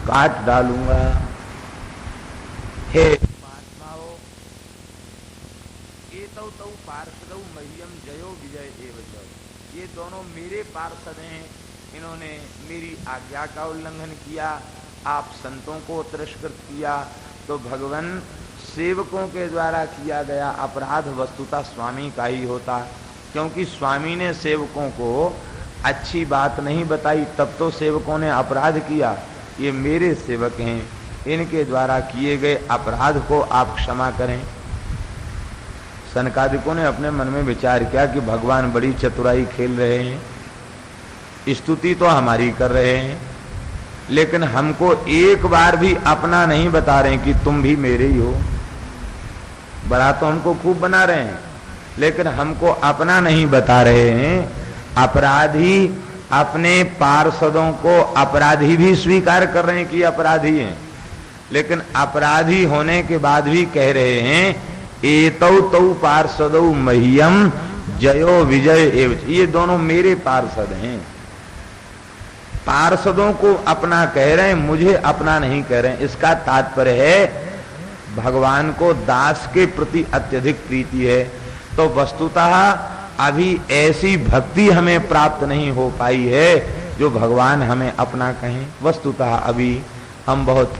काट डालूंगा। हे महात्माओं, एतौ तौ पार्षदौ मह्यम जयो विजय एवच, ये दोनों मेरे पार्षद हैं, इन्होंने मेरी आज्ञा का उल्लंघन किया, आप संतों को तिरस्कृत किया। तो भगवान सेवकों के द्वारा किया गया अपराध वस्तुतः स्वामी का ही होता, क्योंकि स्वामी ने सेवकों को अच्छी बात नहीं बताई, तब तो सेवकों ने अपराध किया। ये मेरे सेवक हैं, इनके द्वारा किए गए अपराध को आप क्षमा करें। सनकादिकों ने अपने मन में विचार किया कि भगवान बड़ी चतुराई खेल रहे हैं, स्तुति तो हमारी कर रहे हैं, लेकिन हमको एक बार भी अपना नहीं बता रहे कि तुम भी मेरे ही हो। बड़ा तो हमको खूब बना रहे हैं, लेकिन हमको अपना नहीं बता रहे हैं। अपराधी अपने पार्षदों को अपराधी भी स्वीकार कर रहे हैं कि अपराधी हैं, लेकिन अपराधी होने के बाद भी कह रहे हैं एतौ तौ पार्षदौ मह्यम जयो विजय एवच, ये दोनों मेरे पार्षद हैं। पार्षदों को अपना कह रहे हैं, मुझे अपना नहीं कह रहे हैं। इसका तात्पर्य है भगवान को दास के प्रति अत्यधिक प्रीति है। तो वस्तुतः अभी ऐसी भक्ति हमें प्राप्त नहीं हो पाई है जो भगवान हमें अपना कहें। वस्तुतः अभी हम बहुत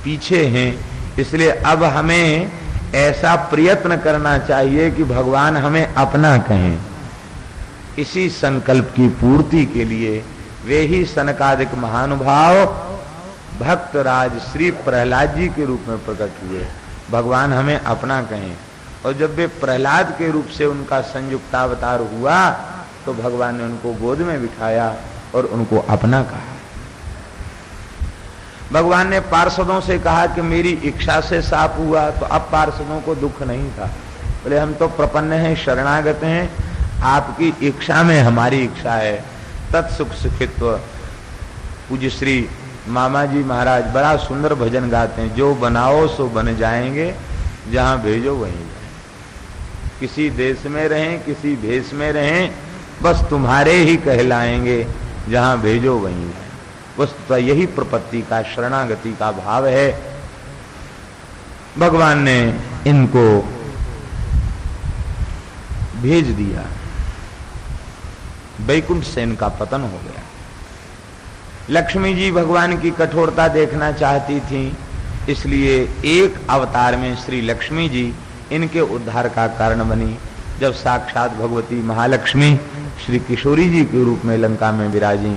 पीछे हैं, इसलिए अब हमें ऐसा प्रयत्न करना चाहिए कि भगवान हमें अपना कहें। इसी संकल्प की पूर्ति के लिए वे ही सनकादिक महानुभाव भक्तराज श्री प्रहलाद जी के रूप में प्रकट हुए, भगवान हमें अपना कहें। और जब वे प्रहलाद के रूप से उनका संयुक्तावतार हुआ तो भगवान ने उनको गोद में बिठाया और उनको अपना कहा। भगवान ने पार्षदों से कहा कि मेरी इच्छा से साफ हुआ, तो अब पार्षदों को दुख नहीं था। बोले हम तो प्रपन्न हैं, शरणागत हैं, आपकी इच्छा में हमारी इच्छा है। तत्सुख सुखित्व। पूज्य श्री मामा जी महाराज बड़ा सुंदर भजन गाते हैं, जो बनाओ सो बन जाएंगे, जहां भेजो वहीं जाएंगे। किसी देश में रहें, किसी भेष में रहें, बस तुम्हारे ही कहलाएंगे, जहां भेजो वहीं जाएंगे। बस तो यही प्रपत्ति का, शरणागति का भाव है। भगवान ने इनको भेज दिया, वैकुंठ से इनका पतन हो गया। लक्ष्मी जी भगवान की कठोरता देखना चाहती थी, इसलिए एक अवतार में श्री लक्ष्मी जी इनके उद्धार का कारण बनी। जब साक्षात भगवती महालक्ष्मी श्री किशोरी जी के रूप में लंका में विराजी,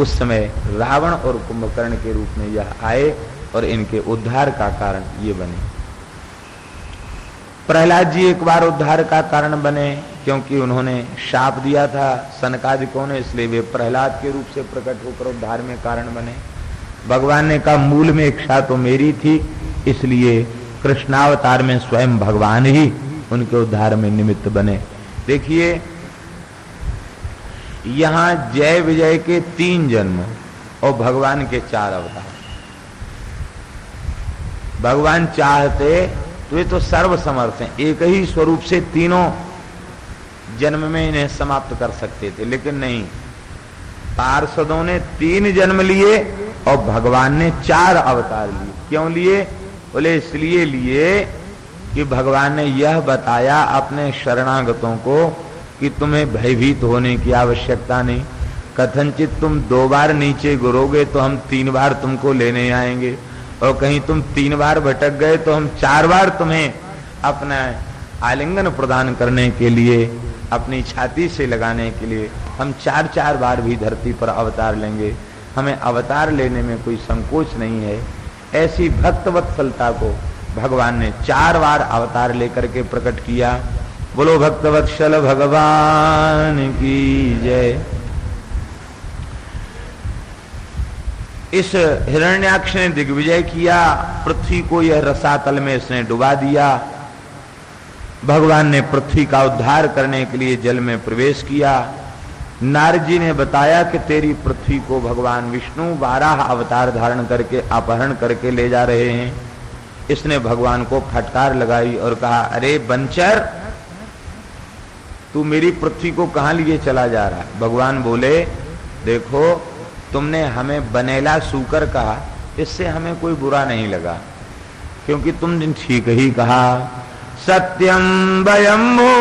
उस समय रावण और कुंभकर्ण के रूप में यह आए और इनके उद्धार का कारण ये बने। प्रहलाद जी एक बार उद्धार का कारण बने, क्योंकि उन्होंने शाप दिया था सनकादिकों ने, इसलिए वे प्रहलाद के रूप से प्रकट होकर उद्धार में कारण बने। भगवान ने कहा मूल में इच्छा तो मेरी थी, इसलिए कृष्णावतार में स्वयं भगवान ही उनके उद्धार में निमित्त बने। देखिए यहां जय विजय के 3 जन्म और भगवान के 4 अवतार। भगवान चाहते तो ये तो सर्वसमर्थ हैं, एक ही स्वरूप से तीनों जन्म में इन्हें समाप्त कर सकते थे, लेकिन नहीं, पार्षदों ने 3 जन्म लिए और भगवान ने 4 अवतार लिए। क्यों लिए? बोले इसलिए लिए कि भगवान ने यह बताया अपने शरणागतों को कि तुम्हें भयभीत होने की आवश्यकता नहीं। कथनचित तुम 2 बार नीचे गिरोगे तो हम 3 बार तुमको लेने आएंगे, और कहीं तुम 3 बार भटक गए तो हम 4 बार तुम्हें अपना आलिंगन प्रदान करने के लिए, अपनी छाती से लगाने के लिए हम 4-4 बार भी धरती पर अवतार लेंगे। हमें अवतार लेने में कोई संकोच नहीं है। ऐसी भक्तवत्सलता को भगवान ने 4 बार अवतार लेकर के प्रकट किया। बोलो भक्तवत्सल भगवान की जय। इस हिरण्याक्ष ने दिग्विजय किया, पृथ्वी को यह रसातल में इसने डुबा दिया। भगवान ने पृथ्वी का उद्धार करने के लिए जल में प्रवेश किया। नारद जी ने बताया कि तेरी पृथ्वी को भगवान विष्णु 12 अवतार धारण करके अपहरण करके ले जा रहे हैं। इसने भगवान को फटकार लगाई और कहा, अरे बंचर, तू मेरी पृथ्वी को कहां लिए चला जा रहा है? भगवान बोले, देखो तुमने हमें बनेला सूकर कहा, इससे हमें कोई बुरा नहीं लगा, क्योंकि तुमने ठीक ही कहा। सत्यम वयम्भो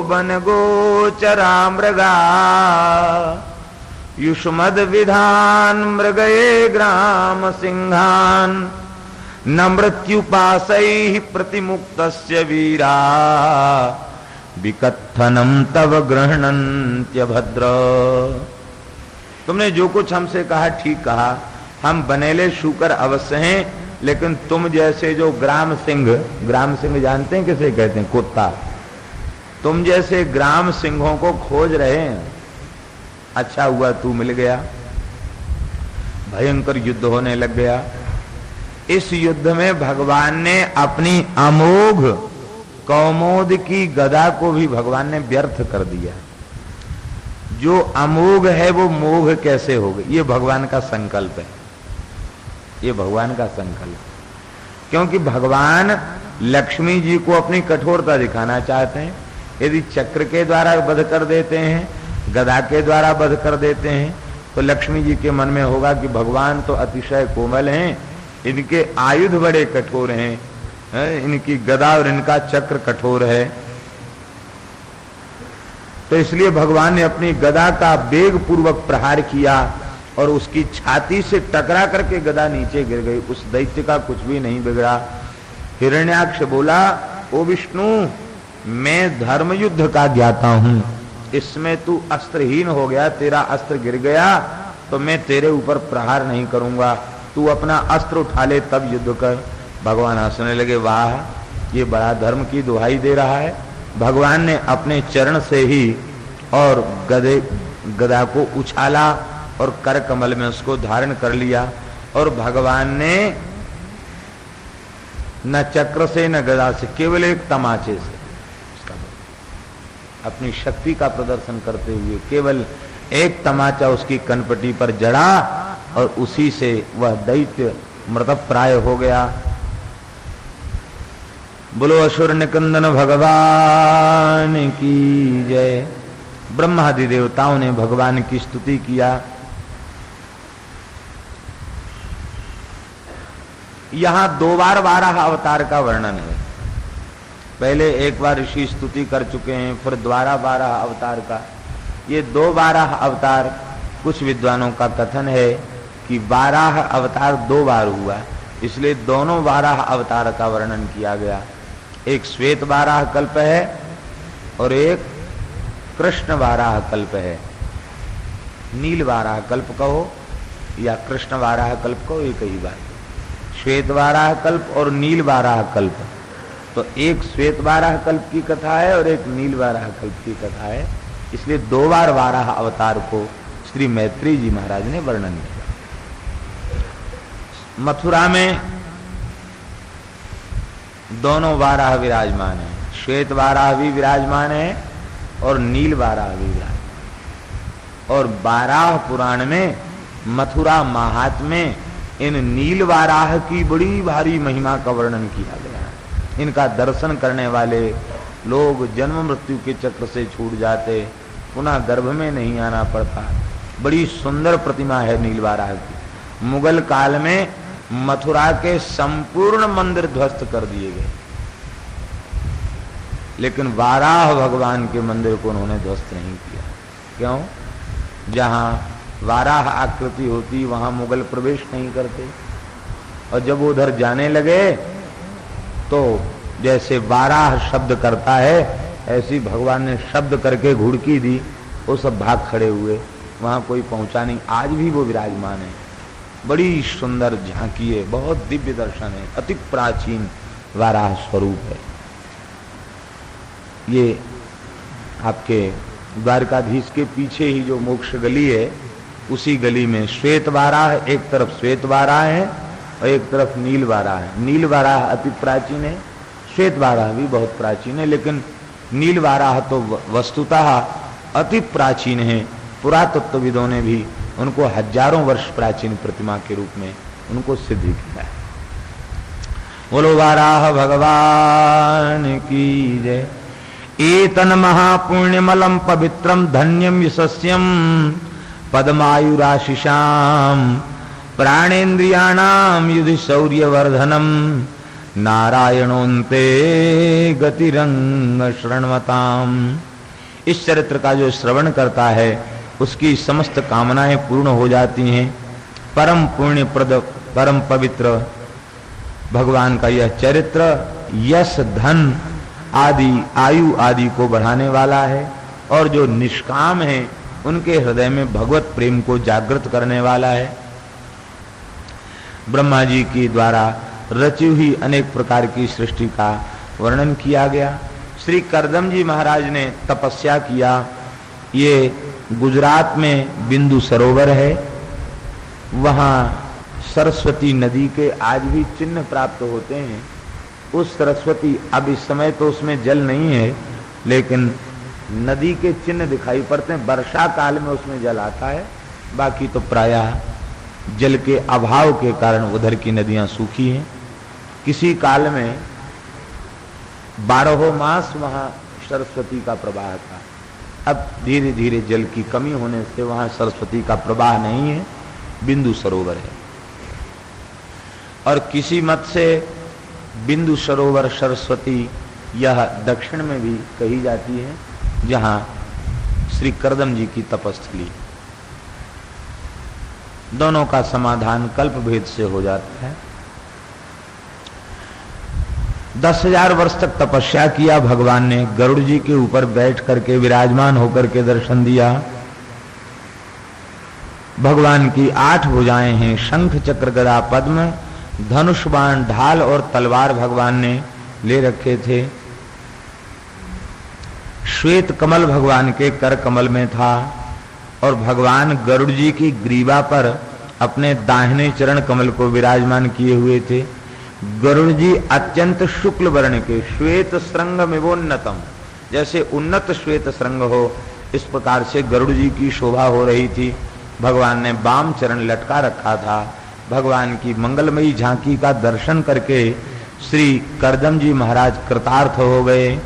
वन गोचरा मृगा युष्मद विधान मृगये ग्राम सिंहान न मृत्युपाशैः प्रतिमुक्तस्य वीरा विकथनम तव गृह्णन्त्य भद्र। तुमने जो कुछ हमसे कहा ठीक कहा, हम बनेले शूकर अवश्य हैं, लेकिन तुम जैसे जो ग्राम सिंह जानते हैं किसे कहते हैं? कुत्ता। तुम जैसे ग्राम सिंहों को खोज रहे हैं, अच्छा हुआ तू मिल गया। भयंकर युद्ध होने लग गया। इस युद्ध में भगवान ने अपनी अमोघ कौमोद की गदा को भी भगवान ने व्यर्थ कर दिया। जो अमोघ है वो मोघ कैसे हो गई? ये भगवान का संकल्प है, ये भगवान का संकल्प, क्योंकि भगवान लक्ष्मी जी को अपनी कठोरता दिखाना चाहते हैं। यदि चक्र के द्वारा वध कर देते हैं, गदा के द्वारा वध कर देते हैं, तो लक्ष्मी जी के मन में होगा कि भगवान तो अतिशय कोमल हैं, इनके आयुध बड़े कठोर हैं, इनकी गदा और इनका चक्र कठोर है। तो इसलिए भगवान ने अपनी गदा का वेग पूर्वक प्रहार किया और उसकी छाती से टकरा करके गदा नीचे गिर गई। उस दैत्य का कुछ भी नहीं बिगड़ा। हिरण्याक्ष बोला, ओ विष्णु, मैं धर्म युद्ध का ज्ञाता हूं, इसमें तू अस्त्रहीन हो गया, तेरा अस्त्र गिर गया, तो मैं तेरे ऊपर प्रहार नहीं करूंगा, तू अपना अस्त्र उठा ले तब युद्ध कर। भगवान हंसने लगे, वाह, ये बड़ा धर्म की दुहाई दे रहा है। भगवान ने अपने चरण से ही और गदा को उछाला और कर कमल में उसको धारण कर लिया, और भगवान ने न चक्र से न गदा से, केवल एक तमाचे से अपनी शक्ति का प्रदर्शन करते हुए केवल एक तमाचा उसकी कनपटी पर जड़ा और उसी से वह दैत्य मृतप्राय हो गया। बोलो असुर निकंदन भगवान की जय। ब्रह्मादि देवताओं ने भगवान की स्तुति किया। यहां 2 बार वाराह अवतार का वर्णन है। पहले एक बार ऋषि स्तुति कर चुके हैं, फिर द्वारा वाराह अवतार का। ये 2 वाराह अवतार, कुछ विद्वानों का कथन है कि वाराह अवतार 2 बार हुआ, इसलिए दोनों वाराह अवतार का वर्णन किया गया। एक श्वेत वाराह कल्प है और एक कृष्ण वाराह कल्प है। नील वाराह कल्प कहो या कृष्ण वाराह कल्प कहो, एक ही बात। श्वेत वाराह कल्प और नील वाराह कल्प, तो एक श्वेत वाराह कल्प की कथा है और एक नील वाराह कल्प की कथा है, इसलिए 2 बार वाराह अवतार को श्री मैत्री जी महाराज ने वर्णन किया। मथुरा में दोनों वाराह विराजमान है, श्वेत वाराह भी विराजमान है और नील वाराह भी विराजमान। और वाराह पुराण में मथुरा महात्म्य में इन नील वाराह की बड़ी भारी महिमा का वर्णन किया गया है। इनका दर्शन करने वाले लोग जन्म मृत्यु के चक्र से छूट जाते, पुनः गर्भ में नहीं आना पड़ता। बड़ी सुंदर प्रतिमा है नील वाराह की। मुगल काल में मथुरा के संपूर्ण मंदिर ध्वस्त कर दिए गए, लेकिन वाराह भगवान के मंदिर को उन्होंने ध्वस्त नहीं किया। क्यों? जहां वाराह आकृति होती वहां मुगल प्रवेश नहीं करते, और जब उधर जाने लगे तो जैसे वाराह शब्द करता है ऐसी भगवान ने शब्द करके घुड़की दी, वो सब भाग खड़े हुए, वहां कोई पहुंचा नहीं। आज भी वो विराजमान है। बड़ी सुंदर झांकी है, बहुत दिव्य दर्शन है, अति प्राचीन वाराह स्वरूप है। ये आपके द्वारकाधीश के पीछे ही जो मोक्ष गली है, उसी गली में श्वेत वाराह, एक तरफ श्वेत वाराह है और एक तरफ नील वाराह है। नील वाराह अति प्राचीन है, श्वेत वाराह भी बहुत प्राचीन है, लेकिन नील वाराह तो वस्तुतः अति प्राचीन है। पुरातत्वविदों ने भी उनको हजारों वर्ष प्राचीन प्रतिमा के रूप में उनको सिद्ध किया है। बोलो वाराह भगवान की जय। एतन महापुण्यमलम पवित्रम धन्यम यशस्यम पद्मायुराशिषाम प्राणेन्द्रियाणाम युधि शौर्यवर्धनम नारायणोन्ते गतिरंग शृण्वताम। इस चरित्र का जो श्रवण करता है उसकी समस्त कामनाएं पूर्ण हो जाती हैं। परम पुण्यप्रद परम पवित्र भगवान का यह चरित्र यश धन आदि आयु आदि को बढ़ाने वाला है और जो निष्काम है उनके हृदय में भगवत प्रेम को जागृत करने वाला है। ब्रह्मा जी के द्वारा रची हुई अनेक प्रकार की सृष्टि का वर्णन किया गया। श्री करदम जी महाराज ने तपस्या किया। ये गुजरात में बिंदु सरोवर है, वहां सरस्वती नदी के आज भी चिन्ह प्राप्त होते हैं। उस सरस्वती, अब इस समय तो उसमें जल नहीं है, लेकिन नदी के चिन्ह दिखाई पड़ते हैं। वर्षा काल में उसमें जल आता है, बाकी तो प्रायः जल के अभाव के कारण उधर की नदियां सूखी हैं। किसी काल में 12 मास वहां सरस्वती का प्रवाह था। अब धीरे धीरे जल की कमी होने से वहां सरस्वती का प्रवाह नहीं है, बिंदु सरोवर है। और किसी मत से बिंदु सरोवर सरस्वती यह दक्षिण में भी कही जाती है, जहां श्री करदम जी की तपस्थली। दोनों का समाधान कल्प भेद से हो जाता है। 10,000 वर्ष तक तपस्या किया भगवान ने। गरुड़ जी के ऊपर बैठ करके विराजमान होकर के दर्शन दिया। भगवान की 8 भुजाएं हैं, शंख चक्र गदा पद्म, धनुष बाण ढाल और तलवार भगवान ने ले रखे थे। श्वेत कमल भगवान के कर कमल में था और भगवान गरुड़ जी की ग्रीवा पर अपने दाहिने चरण कमल को विराजमान किए हुए थे। गरुड़ जी अत्यंत शुक्ल वर्ण के, श्वेत श्रृंग में वो उन्नतम, जैसे उन्नत श्वेत श्रृंग हो, इस प्रकार से गरुड़ जी की शोभा हो रही थी। भगवान ने वाम चरण लटका रखा था। भगवान की मंगलमयी झांकी का दर्शन करके श्री करदम जी महाराज कृतार्थ हो गए।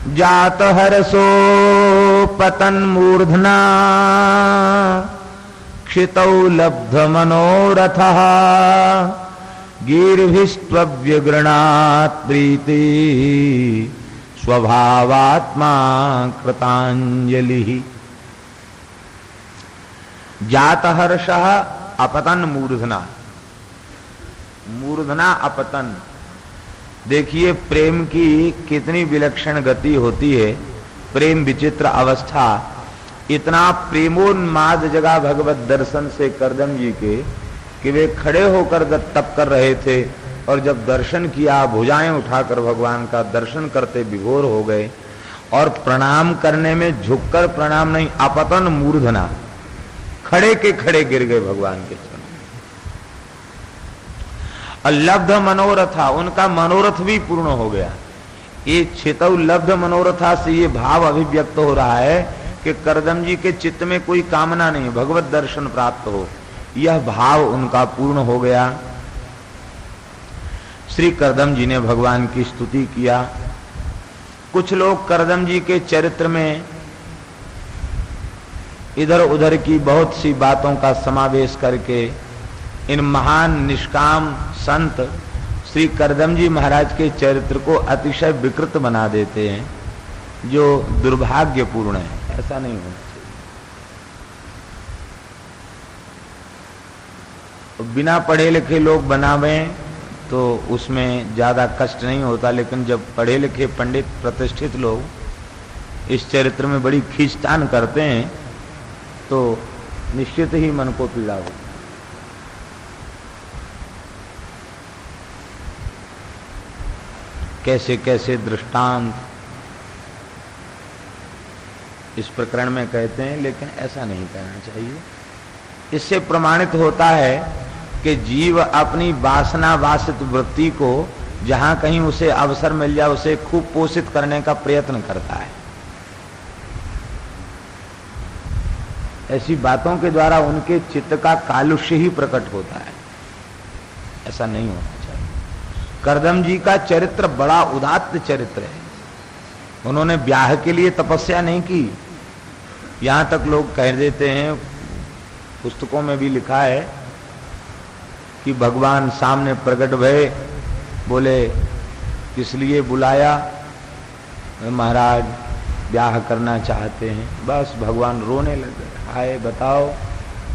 जात हरसो पतन मूर्धना क्षितौ लब्ध मनोरथः गीर्भिस्त्वव्यगृणात् प्रीति स्वभावात्मा कृतांजलिः। जात हर्षः अपतन मूर्धना, मूर्धना अपतन। देखिए प्रेम की कितनी विलक्षण गति होती है, प्रेम विचित्र अवस्था। इतना प्रेमोन्माद जगह भगवत दर्शन से करदम जी के कि वे खड़े होकर तप कर रहे थे और जब दर्शन किया भुजाएं उठाकर भगवान का दर्शन करते विभोर हो गए। और प्रणाम करने में झुककर प्रणाम नहीं, अपतन मूर्धना, खड़े के खड़े गिर गए भगवान के चरणों। और लब्ध मनोरथा, उनका मनोरथ भी पूर्ण हो गया। ये छितौ लब्ध मनोरथा से ये भाव अभिव्यक्त हो रहा है कि करदम जी के चित्त में कोई कामना नहीं, भगवत दर्शन प्राप्त हो, यह भाव उनका पूर्ण हो गया। श्री करदम जी ने भगवान की स्तुति किया। कुछ लोग करदम जी के चरित्र में इधर उधर की बहुत सी बातों का समावेश करके इन महान निष्काम संत श्री करदम जी महाराज के चरित्र को अतिशय विकृत बना देते हैं, जो दुर्भाग्यपूर्ण है। ऐसा नहीं होना चाहिए। बिना पढ़े लिखे लोग बनावें तो उसमें ज्यादा कष्ट नहीं होता, लेकिन जब पढ़े लिखे पंडित प्रतिष्ठित लोग इस चरित्र में बड़ी खींचतान करते हैं तो निश्चित ही मन को पीड़ा हो। कैसे कैसे दृष्टांत इस प्रकरण में कहते हैं, लेकिन ऐसा नहीं कहना चाहिए। इससे प्रमाणित होता है कि जीव अपनी वासना वासित वृत्ति को जहां कहीं उसे अवसर मिल जाए उसे खूब पोषित करने का प्रयत्न करता है। ऐसी बातों के द्वारा उनके चित्त का कालुष्य ही प्रकट होता है। ऐसा नहीं होना चाहिए। करदम जी का चरित्र बड़ा उदात्त चरित्र है। उन्होंने ब्याह के लिए तपस्या नहीं की। यहां तक लोग कह देते हैं पुस्तकों में भी लिखा है कि भगवान सामने प्रकट भये, बोले किस लिए बुलाया? महाराज ब्याह करना चाहते हैं। बस भगवान रोने लगे। हाय बताओ,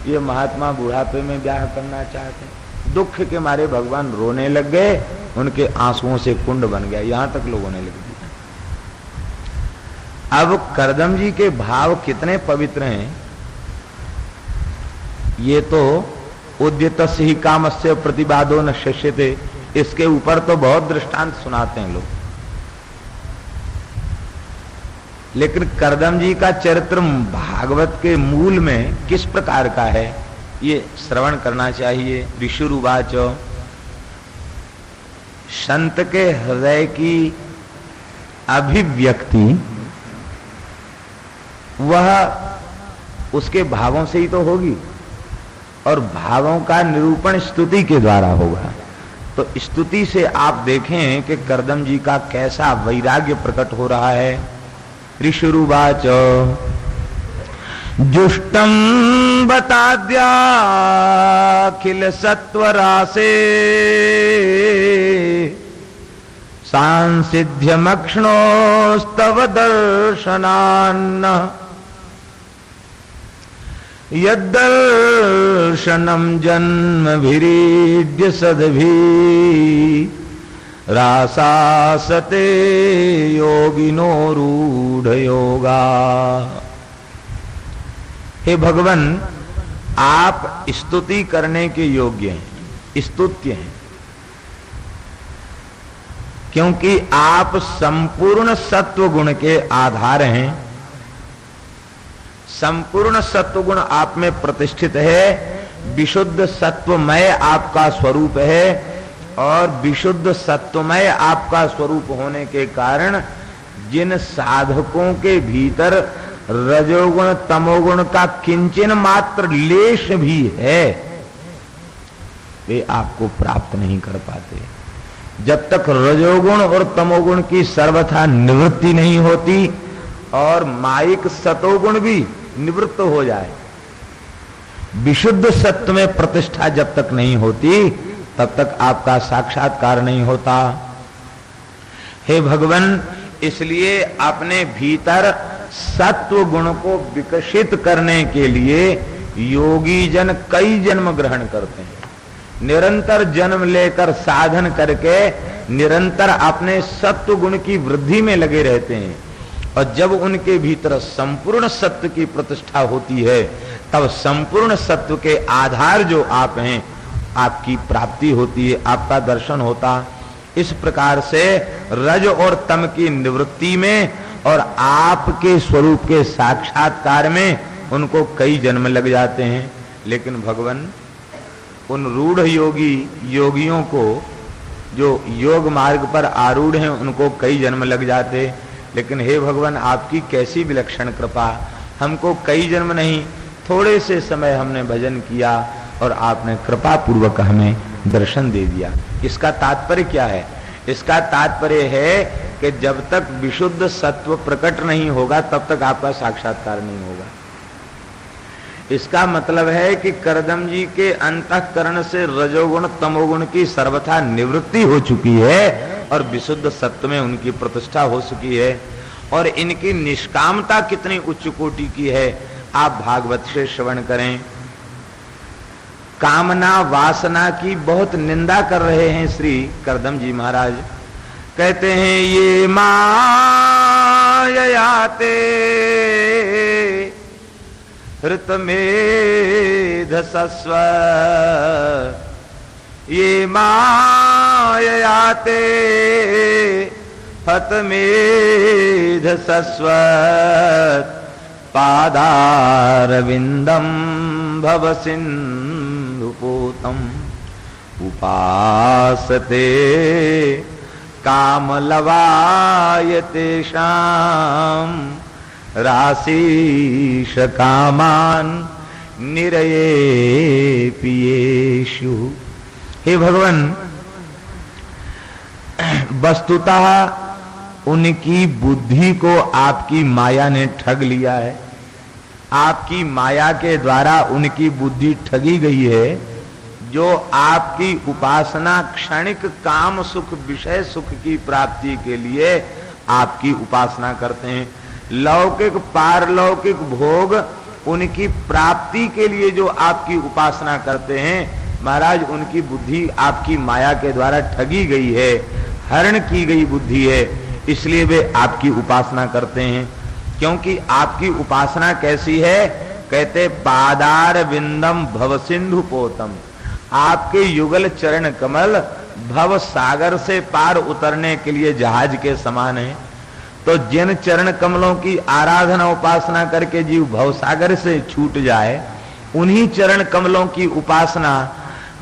ये महात्मा बुढ़ापे में ब्याह करना चाहते हैं। दुख के मारे भगवान रोने लग गए, उनके आंसुओं से कुंड बन गया। यहां तक लोगों ने लिख दिया। अब करदम जी के भाव कितने पवित्र हैं, ये तो उद्यतस्य ही कामस्य प्रतिबादो न शिष्यते, इसके ऊपर तो बहुत दृष्टांत सुनाते हैं लोग। लेकिन करदम जी का चरित्र भागवत के मूल में किस प्रकार का है, ये श्रवण करना चाहिए। ऋषिरुवाच, संत के हृदय की अभिव्यक्ति वह उसके भावों से ही तो होगी, और भावों का निरूपण स्तुति के द्वारा होगा। तो स्तुति से आप देखें कि करदम जी का कैसा वैराग्य प्रकट हो रहा है। ऋषिरुवाच, जुष्टम बताद्याखिल सत्वरासे सांसिध्यमक्ष्णोस्तव दर्शनान्न यद्दर्शनम जन्मभिरीड्य सद्भि रासासते योगिनो रूढ़ योगा। हे भगवान, आप स्तुति करने के योग्य हैं, स्तुत्य हैं, क्योंकि आप संपूर्ण सत्व गुण के आधार हैं। संपूर्ण सत्वगुण आप में प्रतिष्ठित है, विशुद्ध सत्वमय आपका स्वरूप है, और विशुद्ध सत्वमय आपका स्वरूप होने के कारण जिन साधकों के भीतर रजोगुण तमोगुण का किंचन मात्र लेश भी है, वे आपको प्राप्त नहीं कर पाते। जब तक रजोगुण और तमोगुण की सर्वथा निवृत्ति नहीं होती और माइक सतोगुण भी निवृत्त हो जाए, विशुद्ध सत्व में प्रतिष्ठा जब तक नहीं होती, तब तक आपका साक्षात्कार नहीं होता। हे भगवान, इसलिए अपने भीतर सत्व गुण को विकसित करने के लिए योगी जन कई जन्म ग्रहण करते हैं। निरंतर जन्म लेकर साधन करके निरंतर अपने सत्व गुण की वृद्धि में लगे रहते हैं, और जब उनके भीतर संपूर्ण सत्व की प्रतिष्ठा होती है, तब संपूर्ण सत्व के आधार जो आप हैं, आपकी प्राप्ति होती है, आपका दर्शन होता। इस प्रकार से रज और तम की निवृत्ति में और आपके स्वरूप के साक्षात्कार में उनको कई जन्म लग जाते हैं। लेकिन भगवान, उन रूढ़ योगियों को, जो योग मार्ग पर आरूढ़ हैं, उनको कई जन्म लग जाते। लेकिन हे भगवान, आपकी कैसी विलक्षण कृपा, हमको कई जन्म नहीं, थोड़े से समय हमने भजन किया और आपने कृपा पूर्वक हमें दर्शन दे दिया। इसका तात्पर्य क्या है? इसका तात्पर्य है कि जब तक विशुद्ध सत्व प्रकट नहीं होगा, तब तक आपका साक्षात्कार नहीं होगा। इसका मतलब है कि करदम जी के अंतःकरण से रजोगुण तमोगुण की सर्वथा निवृत्ति हो चुकी है और विशुद्ध सत्व में उनकी प्रतिष्ठा हो चुकी है। और इनकी निष्कामता कितनी उच्च कोटि की है, आप भागवत से श्रवण करें। कामना वासना की बहुत निंदा कर रहे हैं श्री करदम जी महाराज। कहते हैं, ये माययाते हृतमेध सस्व, ये माययाते हतमेध सस्व, पादारविंदम भव सिंधुपूतम उपासते कामलवायते शाम राशीष कामान निरये पियेषु। हे भगवान, वस्तुतः उनकी बुद्धि को आपकी माया ने ठग लिया है। आपकी माया के द्वारा उनकी बुद्धि ठगी गई है, जो आपकी उपासना क्षणिक काम सुख विषय सुख की प्राप्ति के लिए आपकी उपासना करते हैं। लौकिक पारलौकिक भोग उनकी प्राप्ति के लिए जो आपकी उपासना करते हैं, महाराज उनकी बुद्धि आपकी माया के द्वारा ठगी गई है, हरण की गई बुद्धि है, इसलिए वे आपकी उपासना करते हैं। क्योंकि आपकी उपासना कैसी है? कहते पादार विंदम भव सिंधु पोतम, आपके युगल चरण कमल भव सागर से पार उतरने के लिए जहाज के समान है। तो जिन चरण कमलों की आराधना उपासना करके जीव भव सागर से छूट जाए, उन्हीं चरण कमलों की उपासना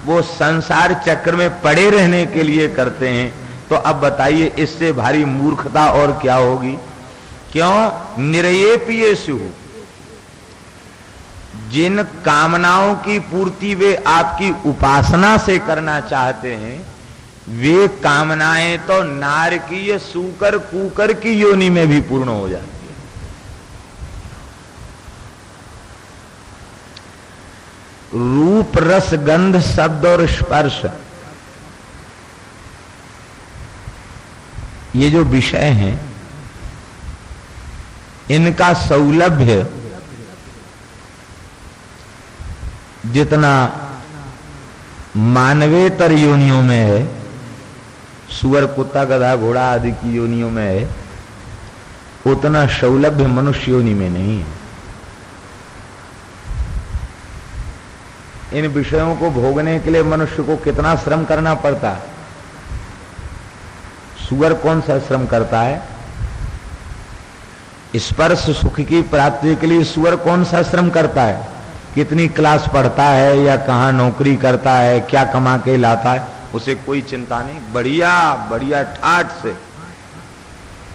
वो संसार चक्र में पड़े रहने के लिए करते हैं। तो अब बताइए इससे भारी मूर्खता और क्या होगी? क्यों? निरयेपियेषु, जिन कामनाओं की पूर्ति वे आपकी उपासना से करना चाहते हैं, वे कामनाएं तो नारकीय सूकर कूकर की योनि में भी पूर्ण हो जाती है। रूप रस गंध शब्द और स्पर्श, ये जो विषय हैं, इनका सौलभ्य जितना मानवेतर योनियों में है, सुअर कुत्ता गधा घोड़ा आदि की योनियों में है, उतना सौलभ्य मनुष्य योनि में नहीं है। इन विषयों को भोगने के लिए मनुष्य को कितना श्रम करना पड़ता है। सुअर कौन सा श्रम करता है? स्पर्श सुख की प्राप्ति के लिए सुअर कौन सा श्रम करता है? कितनी क्लास पढ़ता है या कहाँ नौकरी करता है, क्या कमा के लाता है, उसे कोई चिंता नहीं। बढ़िया बढ़िया ठाठ से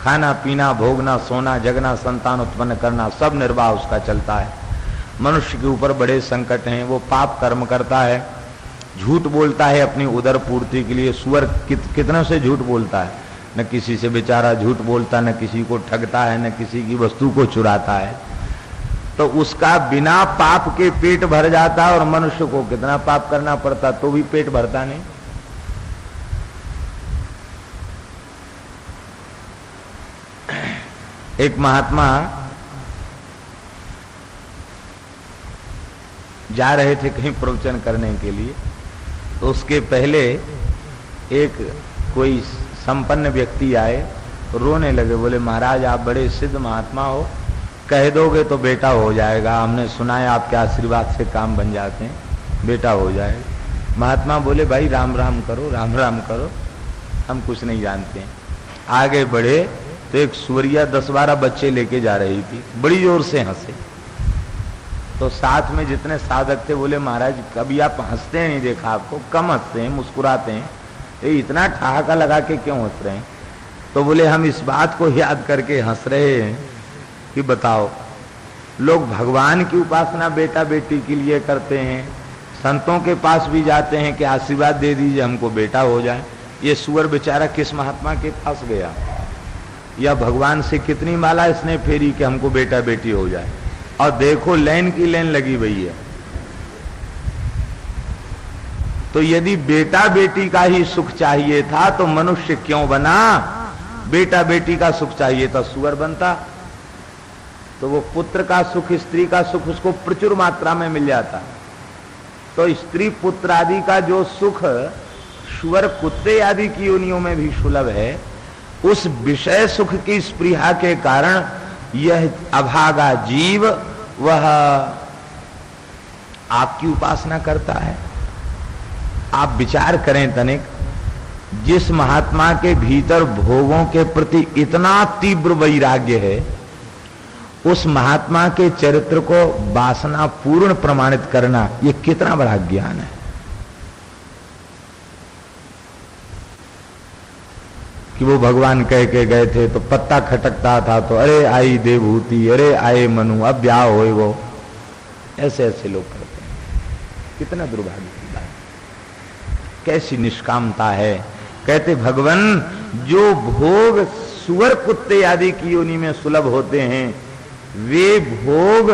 खाना पीना भोगना सोना जगना संतान उत्पन्न करना सब निर्वाह उसका चलता है। मनुष्य के ऊपर बड़े संकट हैं, वो पाप कर्म करता है, झूठ बोलता है अपनी उदर पूर्ति के लिए। सुअर कितने से झूठ बोलता है, न किसी से बेचारा झूठ बोलता, न किसी को ठगता है, न किसी की वस्तु को चुराता है। तो उसका बिना पाप के पेट भर जाता है, और मनुष्य को कितना पाप करना पड़ता तो भी पेट भरता नहीं। एक महात्मा जा रहे थे कहीं प्रवचन करने के लिए, तो उसके पहले एक कोई संपन्न व्यक्ति आए, रोने लगे, बोले महाराज आप बड़े सिद्ध महात्मा हो, कह दोगे तो बेटा हो जाएगा, हमने सुना है आपके आशीर्वाद से काम बन जाते हैं, बेटा हो जाएगा। महात्मा बोले भाई राम राम करो, राम राम करो, हम कुछ नहीं जानते हैं। आगे बढ़े तो एक सूरिया 10-12 बच्चे लेके जा रही थी, बड़ी जोर से हंसे। तो साथ में जितने साधक थे बोले महाराज कभी आप हंसते नहीं देखा आपको, कम हंसते हैं, मुस्कुराते हैं, ये इतना ठहाका लगा के क्यों हंस रहे हैं? तो बोले हम इस बात को याद करके हंस रहे हैं कि बताओ लोग भगवान की उपासना बेटा बेटी के लिए करते हैं, संतों के पास भी जाते हैं कि आशीर्वाद दे दीजिए हमको बेटा हो जाए। ये सुअर बेचारा किस महात्मा के पास गया, या भगवान से कितनी माला इसने फेरी कि हमको बेटा बेटी हो जाए, और देखो लाइन की लाइन लगी हुई है। तो यदि बेटा बेटी का ही सुख चाहिए था तो मनुष्य क्यों बना? बेटा बेटी का सुख चाहिए था सुअर बनता, तो वो पुत्र का सुख स्त्री का सुख उसको प्रचुर मात्रा में मिल जाता। तो स्त्री पुत्र आदि का जो सुख सुअर कुत्ते आदि की योनियों में भी सुलभ है, उस विषय सुख की स्पृहा के कारण यह अभागा जीव वह आपकी उपासना करता है। आप विचार करें तनिक, जिस महात्मा के भीतर भोगों के प्रति इतना तीव्र वैराग्य है, उस महात्मा के चरित्र को वासना पूर्ण प्रमाणित करना यह कितना बड़ा ज्ञान है। कि वो भगवान कह के गए थे तो पत्ता खटकता था तो अरे आई देवभूति, अरे आए मनु, अब ब्याह होए वो, ऐसे ऐसे लोग करते हैं। कितना दुर्भाग्य की बात, कैसी निष्कामता है। कहते भगवान जो भोग सुअर कुत्ते आदि की योनि में सुलभ होते हैं, वे भोग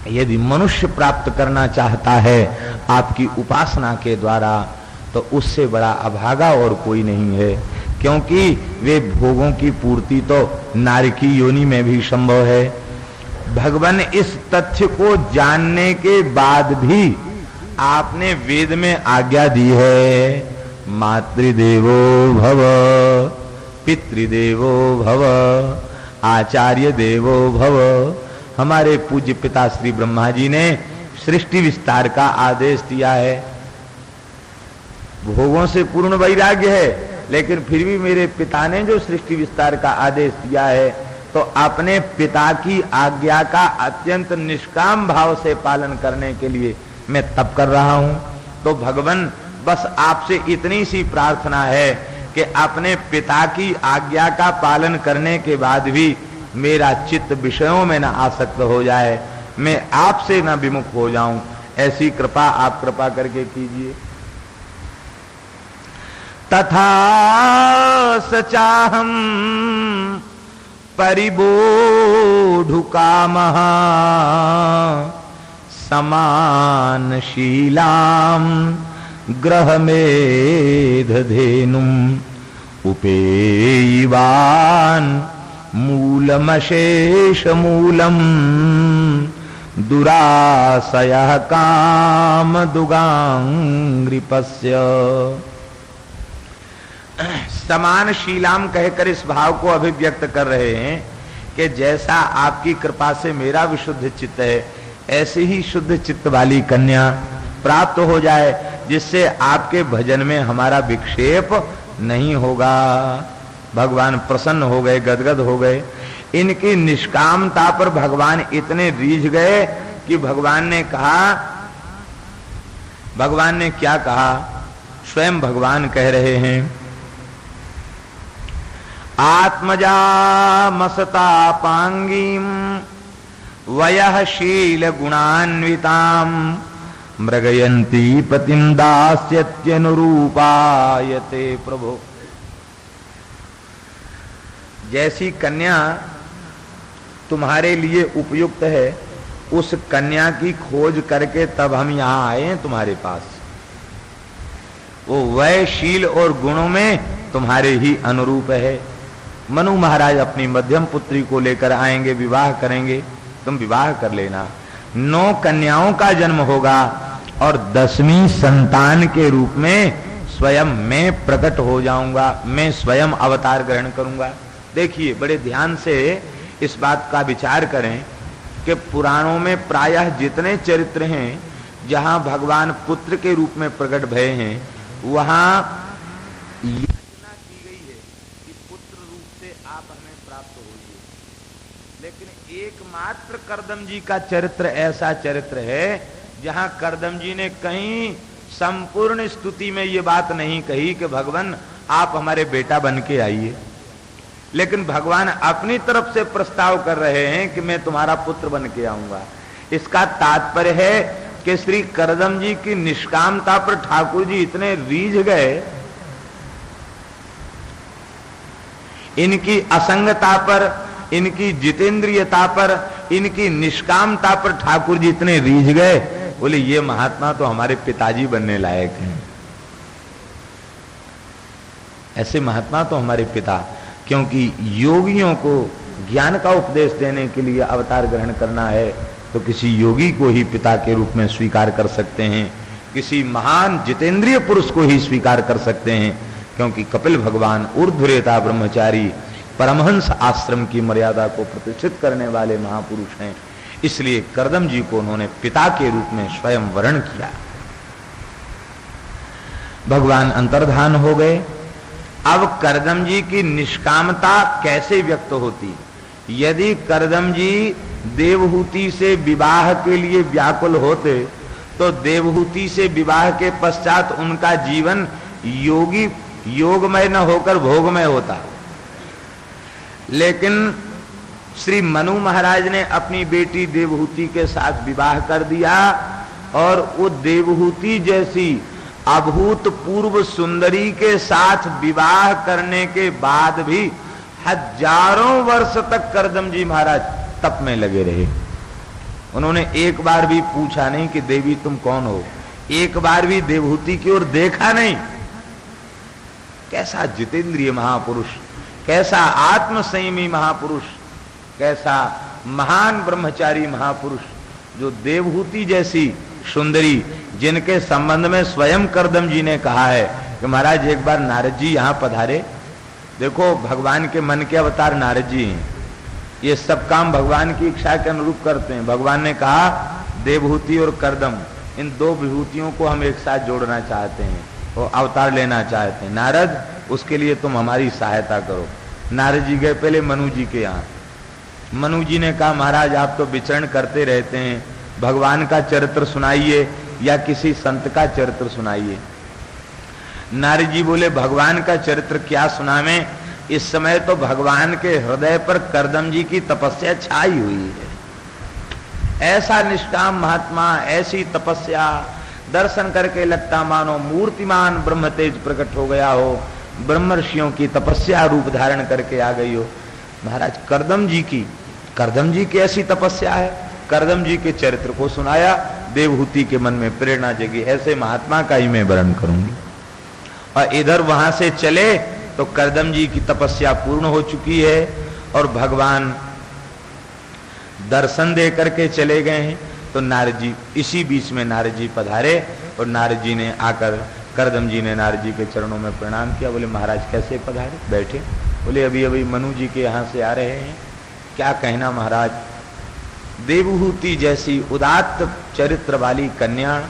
यदि मनुष्य प्राप्त करना चाहता है आपकी उपासना के द्वारा, तो उससे बड़ा अभागा और कोई नहीं है, क्योंकि वे भोगों की पूर्ति तो नारी की योनि में भी संभव है। भगवान इस तथ्य को जानने के बाद भी आपने वेद में आज्ञा दी है, मातृदेवो भव, पितृदेवो भव, आचार्य देवो भव। हमारे पूज्य पिता श्री ब्रह्मा जी ने सृष्टि विस्तार का आदेश दिया है। भोगों से पूर्ण वैराग्य है, लेकिन फिर भी मेरे पिता ने जो सृष्टि विस्तार का आदेश दिया है, तो अपने पिता की आज्ञा का अत्यंत निष्काम भाव से पालन करने के लिए मैं तप कर रहा हूं। तो भगवान बस आपसे इतनी सी प्रार्थना है कि अपने पिता की आज्ञा का पालन करने के बाद भी मेरा चित्त विषयों में न आसक्त हो जाए, मैं आपसे न विमुख हो जाऊं, ऐसी कृपा आप कृपा करके कीजिए। तथा सचाहम परिबोधु कामः समान शीलाम ग्रहमेध धेनुम उपेयिवान मूलमशेष मूलम दुराशयः काम दुगांग्रिपस्य। समान शीलाम कहकर इस भाव को अभिव्यक्त कर रहे हैं कि जैसा आपकी कृपा से मेरा विशुद्ध चित्त है, ऐसे ही शुद्ध चित्त वाली कन्या प्राप्त हो जाए, जिससे आपके भजन में हमारा विक्षेप नहीं होगा। भगवान प्रसन्न हो गए, गदगद हो गए। इनकी निष्कामता पर भगवान इतने रीझ गए कि भगवान ने क्या कहा, स्वयं भगवान कह रहे हैं, आत्मजा मसतापांगीम वयः शील गुणान्विताम मृगयंती पतिम दास्यत्यनुरूपायते प्रभो। जैसी कन्या तुम्हारे लिए उपयुक्त है, उस कन्या की खोज करके तब हम यहां आए हैं तुम्हारे पास। वो वैशील और गुणों में तुम्हारे ही अनुरूप है। मनु महाराज अपनी मध्यम पुत्री को लेकर आएंगे, विवाह करेंगे, तुम विवाह कर लेना। 9 कन्याओं का जन्म होगा और 10वीं संतान के रूप में स्वयं मैं प्रकट हो जाऊंगा, मैं स्वयं अवतार ग्रहण करूंगा। देखिए, बड़े ध्यान से इस बात का विचार करें कि पुराणों में प्रायः जितने चरित्र हैं जहां भगवान पुत्र के रूप में प्रकट भय हैं, वहां याचना की गई है कि पुत्र रूप से आप हमें प्राप्त होइए। लेकिन एकमात्र करदम जी का चरित्र ऐसा चरित्र है जहां करदम जी ने कहीं संपूर्ण स्तुति में ये बात नहीं कही कि भगवान आप हमारे बेटा बन के आइए, लेकिन भगवान अपनी तरफ से प्रस्ताव कर रहे हैं कि मैं तुम्हारा पुत्र बन के आऊंगा। इसका तात्पर्य है कि श्री करदम जी की निष्कामता पर ठाकुर जी इतने रीझ गए, इनकी असंगता पर, इनकी जितेंद्रियता पर, इनकी निष्कामता पर ठाकुर जी इतने रीझ गए, बोले ये महात्मा तो हमारे पिताजी बनने लायक हैं। ऐसे महात्मा तो हमारे पिता, क्योंकि योगियों को ज्ञान का उपदेश देने के लिए अवतार ग्रहण करना है तो किसी योगी को ही पिता के रूप में स्वीकार कर सकते हैं, किसी महान जितेंद्रिय पुरुष को ही स्वीकार कर सकते हैं, क्योंकि कपिल भगवान ऊर्ध्वरेता ब्रह्मचारी परमहंस आश्रम की मर्यादा को प्रतिष्ठित करने वाले महापुरुष हैं। इसलिए करदम जी को उन्होंने पिता के रूप में स्वयं वर्ण किया। भगवान अंतर्धान हो गए। अब करदम जी की निष्कामता कैसे व्यक्त होती? यदि करदम जी देवहूति से विवाह के लिए व्याकुल होते तो देवहूति से विवाह के पश्चात उनका जीवन योगमय न होकर भोगमय होता। लेकिन श्री मनु महाराज ने अपनी बेटी देवहूति के साथ विवाह कर दिया और वो देवहूति जैसी अभूतपूर्व सुंदरी के साथ विवाह करने के बाद भी हजारों वर्ष तक करदम जी महाराज तप में लगे रहे। उन्होंने एक बार भी पूछा नहीं कि देवी तुम कौन हो, एक बार भी देवहूति की ओर देखा नहीं। कैसा जितेंद्रिय महापुरुष, कैसा आत्म संयमी महापुरुष, कैसा महान ब्रह्मचारी महापुरुष, जो देवहूति जैसी सुंदरी, जिनके संबंध में स्वयं करदम जी ने कहा है कि महाराज एक बार नारद जी यहां पधारे। देखो भगवान के मन के अवतार नारद जी हैं, ये सब काम भगवान की इच्छा के अनुरूप करते हैं। भगवान ने कहा देवहूति और करदम, इन दो विभूतियों को हम एक साथ जोड़ना चाहते हैं और अवतार लेना चाहते हैं। नारद, उसके लिए तुम हमारी सहायता करो। नारद जी गए पहले मनु जी के यहाँ। मनु जी ने कहा महाराज आप तो विचरण करते रहते हैं, भगवान का चरित्र सुनाइए या किसी संत का चरित्र सुनाइए। नारद जी बोले भगवान का चरित्र क्या सुनावें, इस समय तो भगवान के हृदय पर करदम जी की तपस्या छाई हुई है। ऐसा निष्काम महात्मा, ऐसी तपस्या, दर्शन करके लगता मानो मूर्तिमान ब्रह्म तेज प्रकट हो गया हो, ब्रह्म ऋषियों की तपस्या रूप धारण करके आ गई हो। महाराज करदम जी की ऐसी तपस्या है। करदम जी के चरित्र को सुनाया, देवहूति के मन में प्रेरणा जगी, ऐसे महात्मा का ही मैं वर्ण करूंगी। और इधर वहां से चले तो करदम जी की तपस्या पूर्ण हो चुकी है और भगवान दर्शन दे करके चले गए हैं। तो नारद जी, इसी बीच में नारद जी पधारे और नारद जी ने आकर, करदम जी ने नारद जी के चरणों में प्रणाम किया। बोले महाराज कैसे पधारे, बैठे। बोले अभी अभी मनु जी के यहाँ से आ रहे हैं। क्या कहना महाराज, देवहूति जैसी उदात्त चरित्र वाली कन्या,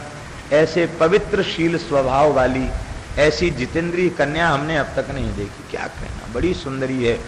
ऐसे पवित्र शील स्वभाव वाली, ऐसी जितेंद्रीय कन्या हमने अब तक नहीं देखी। क्या कहना, बड़ी सुंदरी है।